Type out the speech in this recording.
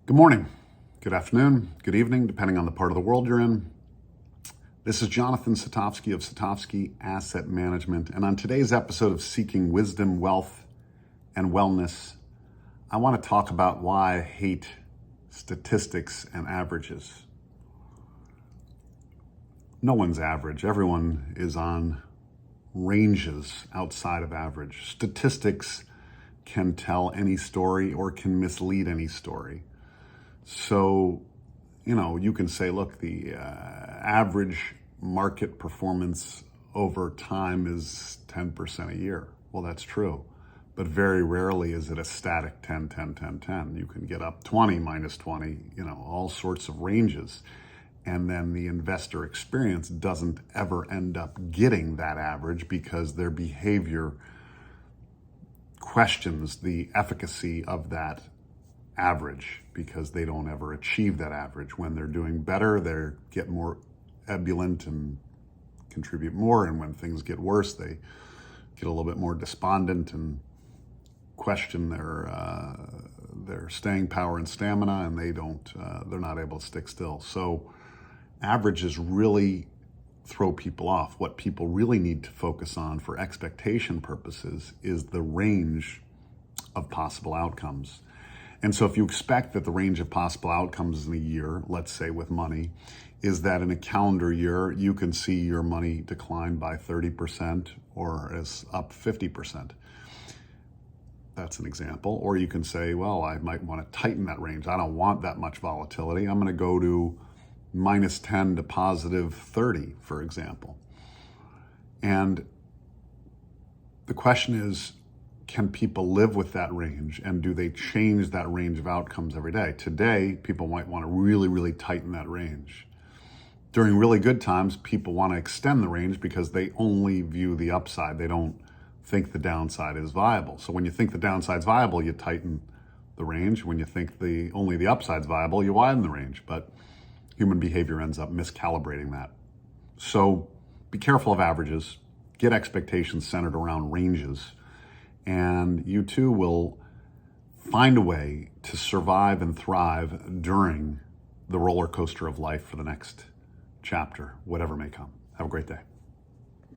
Good morning, good afternoon, good evening, depending on the part of the world you're in. This is Jonathan Satovsky of Satovsky Asset Management, and on today's episode of Seeking Wisdom, Wealth, and Wellness, I want to talk about why I hate statistics and averages. No one's average. Everyone is on ranges outside of average. Statistics can tell any story or can mislead any story. So, you can say, look, the average market performance over time is 10% a year. Well, that's true. But very rarely is it a static 10, 10, 10, 10. You can get up 20, minus 20, all sorts of ranges. And then the investor experience doesn't ever end up getting that average because their behavior questions the efficacy of that average because they don't ever achieve that average. When they're doing better, they get more ebullient and contribute more. And when things get worse, they get a little bit more despondent and question their staying power and stamina, and they're not able to stick still. So averages really throw people off. What people really need to focus on for expectation purposes is the range of possible outcomes. And so if you expect that the range of possible outcomes in a year, let's say with money, is that in a calendar year, you can see your money decline by 30% or as up 50%. That's an example. Or you can say, well, I might want to tighten that range. I don't want that much volatility. I'm going to go to minus 10 to positive 30, for example. And the question is, can people live with that range, and do they change that range of outcomes every day? Today, people might want to really, really tighten that range. During really good times, people want to extend the range because they only view the upside. They don't think the downside is viable. So when you think the downside's viable, you tighten the range. When you think only the upside's viable, you widen the range. But human behavior ends up miscalibrating that. So be careful of averages. Get expectations centered around ranges. And you too will find a way to survive and thrive during the roller coaster of life for the next chapter, whatever may come. Have a great day.